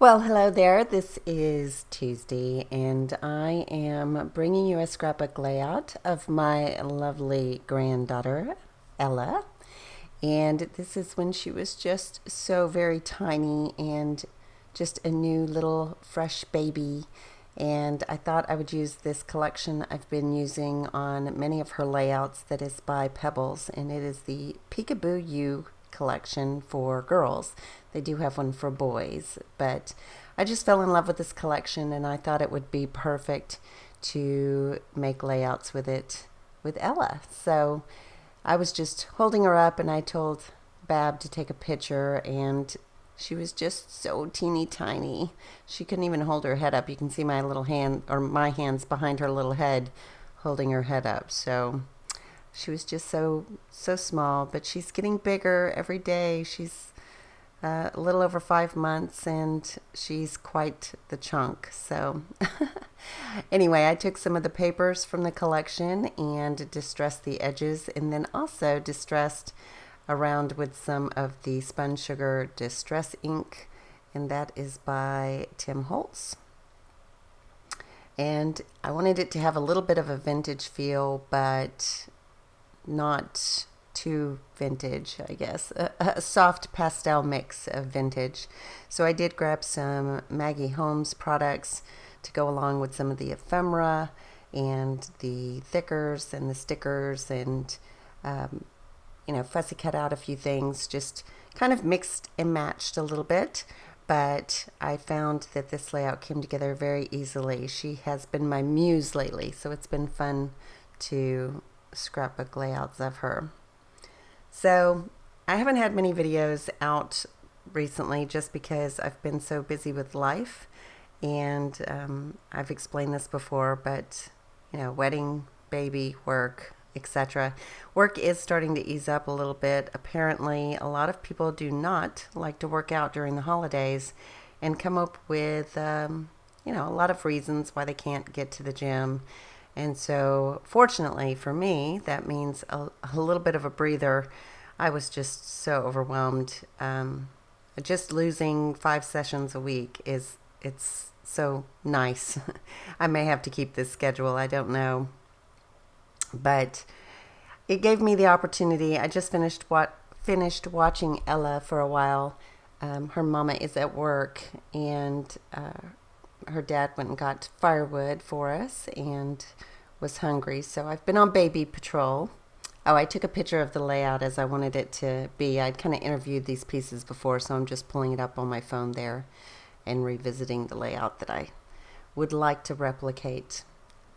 Well, hello there. This is Tuesday, and I am bringing you a scrapbook layout of my lovely granddaughter, Ella. And this is when she was just so very tiny and just a new little fresh baby. And I thought I would use this collection I've been using on many of her layouts that is by Pebbles, and it is the Peekaboo You collection for girls. They do have one for boys, but I just fell in love with this collection and I thought it would be perfect to make layouts with it with Ella. So I was just holding her up and I told Bab to take a picture, and she was just so teeny tiny. She couldn't even hold her head up. You can see my little hand, or my hands behind her little head, holding her head up. So she was just so small, but she's getting bigger every day. She's a little over 5 months, and she's quite the chunk. So anyway, I took some of the papers from the collection and distressed the edges, and then also distressed around with some of the Spun Sugar Distress ink, and that is by Tim Holtz. And I wanted it to have a little bit of a vintage feel, but not too vintage, I guess. A soft pastel mix of vintage. So I did grab some Maggie Holmes products to go along with some of the ephemera and the thickers and the stickers, and fussy cut out a few things, just kind of mixed and matched a little bit. But I found that this layout came together very easily. She has been my muse lately, so it's been fun to scrapbook layouts of her. So I haven't had many videos out recently just because I've been so busy with life, and I've explained this before, but wedding, baby, work, etc. Work is starting to ease up a little bit. Apparently, a lot of people do not like to work out during the holidays and come up with a lot of reasons why they can't get to the gym. And so, fortunately for me, that means a little bit of a breather. I was just so overwhelmed. Just losing 5 sessions a week it's so nice. I may have to keep this schedule. I don't know, but it gave me the opportunity. I just finished watching Ella for a while. Her mama is at work, and her dad went and got firewood for us and was hungry, so I've been on baby patrol. Oh, I took a picture of the layout as I wanted it to be. I'd kind of interviewed these pieces before, so I'm just pulling it up on my phone there and revisiting the layout that I would like to replicate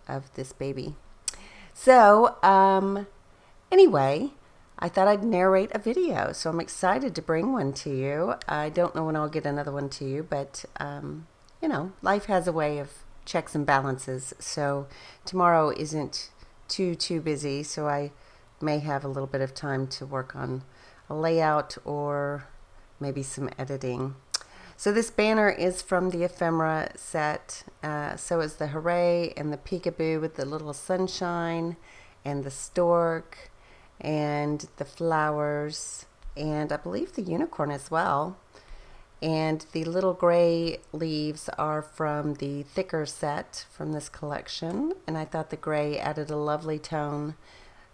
of this baby. So, anyway, I thought I'd narrate a video, so I'm excited to bring one to you. I don't know when I'll get another one to you, but life has a way of checks and balances. So tomorrow isn't too busy, so I may have a little bit of time to work on a layout or maybe some editing. So this banner is from the ephemera set. So is the Hooray and the Peekaboo with the little sunshine and the stork and the flowers, and I believe the unicorn as well. And the little gray leaves are from the thicker set from this collection, and I thought the gray added a lovely tone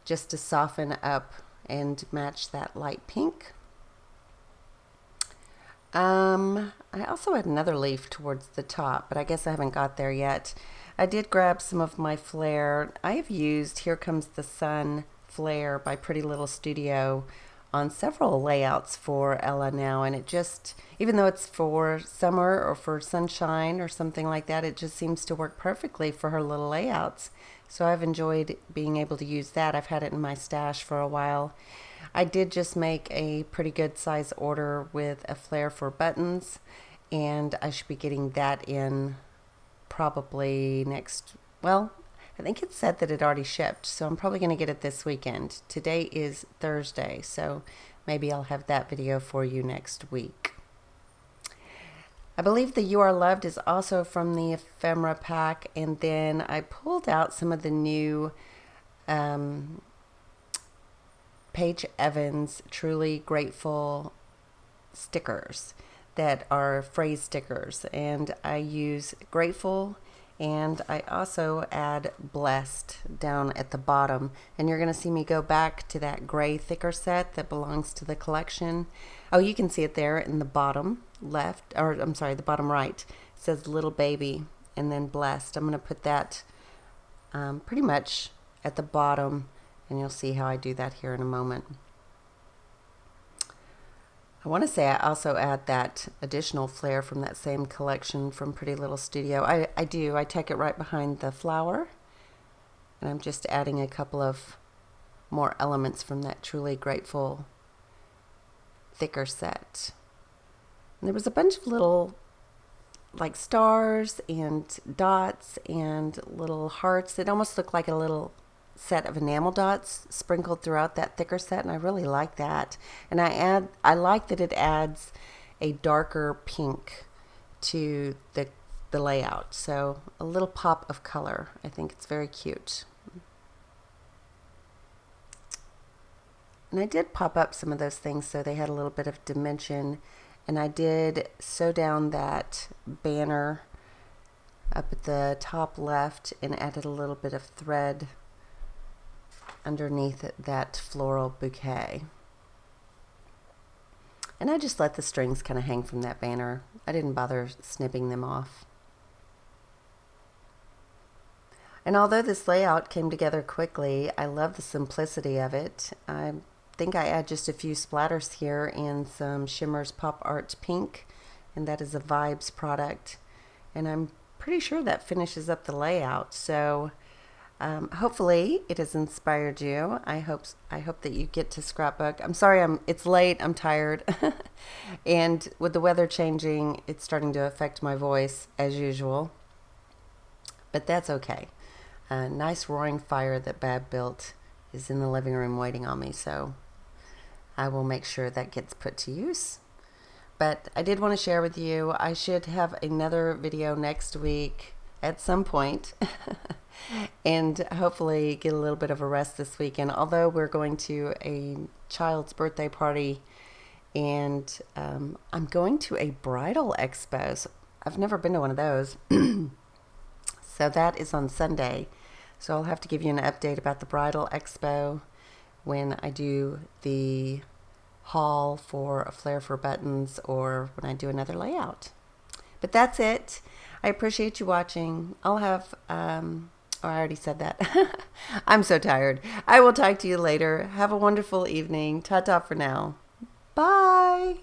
just to soften up and match that light pink. I also had another leaf towards the top, but I guess I haven't got there yet. I did grab some of my flare. I have used Here Comes the Sun flare by Pretty Little Studio on several layouts for Ella now, and it just, even though it's for summer or for sunshine or something like that, it just seems to work perfectly for her little layouts. So I've enjoyed being able to use that. I've had it in my stash for a while. I did just make a pretty good size order with a flare for buttons, and I should be getting that in probably I think it said that it already shipped, so I'm probably going to get it this weekend. Today is Thursday, so maybe I'll have that video for you next week. I believe the You Are Loved is also from the ephemera pack, and then I pulled out some of the new Paige Evans Truly Grateful stickers. that are phrase stickers, and I use grateful, and I also add blessed down at the bottom. And you're going to see me go back to that gray thicker set that belongs to the collection. Oh, you can see it there in the bottom left, or I'm sorry, the bottom right. It says little baby and then blessed. I'm going to put that pretty much at the bottom, and you'll see how I do that here in a moment. I want to say I also add that additional flare from that same collection from Pretty Little Studio. I do. I take it right behind the flower, and I'm just adding a couple of more elements from that Truly Grateful thicker set. And there was a bunch of little like stars and dots and little hearts. It almost looked like a little set of enamel dots sprinkled throughout that thicker set, and I really like that. And I like that it adds a darker pink to the layout, so a little pop of color. I think it's very cute. And I did pop up some of those things so they had a little bit of dimension, and I did sew down that banner up at the top left and added a little bit of thread underneath that floral bouquet. And I just let the strings kind of hang from that banner. I didn't bother snipping them off. And although this layout came together quickly, I love the simplicity of it. I think I add just a few splatters here and some Shimmers Pop Art Pink, and that is a Vibes product. And I'm pretty sure that finishes up the layout. So hopefully it has inspired you. I hope that you get to Scrapbook. I'm sorry, it's late. I'm tired, and with the weather changing, it's starting to affect my voice as usual. But that's okay. A nice roaring fire that Bab built is in the living room waiting on me, so I will make sure that gets put to use. But I did want to share with you, I should have another video next week at some point. And hopefully get a little bit of a rest this weekend, although we're going to a child's birthday party, and I'm going to a bridal expo. So I've never been to one of those. So that is on Sunday. So I'll have to give you an update about the bridal expo when I do the haul for a flare for buttons or when I do another layout. But that's it. I appreciate you watching. I'll have, I already said that. I'm so tired. I will talk to you later. Have a wonderful evening. Ta-ta for now. Bye.